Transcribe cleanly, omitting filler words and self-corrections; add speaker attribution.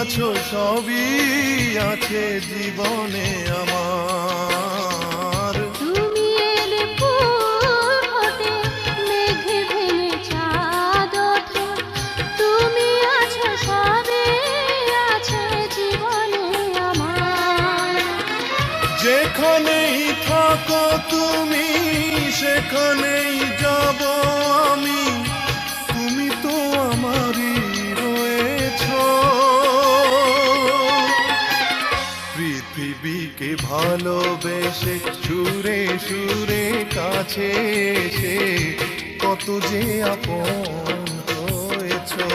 Speaker 1: আছো সবই আছে জীবনে আমার।
Speaker 2: তুমি এলে ফুল ফোটে, মেঘ ভেঙে চাঁদ ওঠে, তুমি আছো সবই আছে জীবনে আমার।
Speaker 1: যেখানেই থাকো তুমি সেখানেই যাব আমি, তুমি তো আমারই রয়েছো। পৃথিবীকে ভালোবেসে সুরে সুরে কাছে এসে কত যে আপন হয়েছো।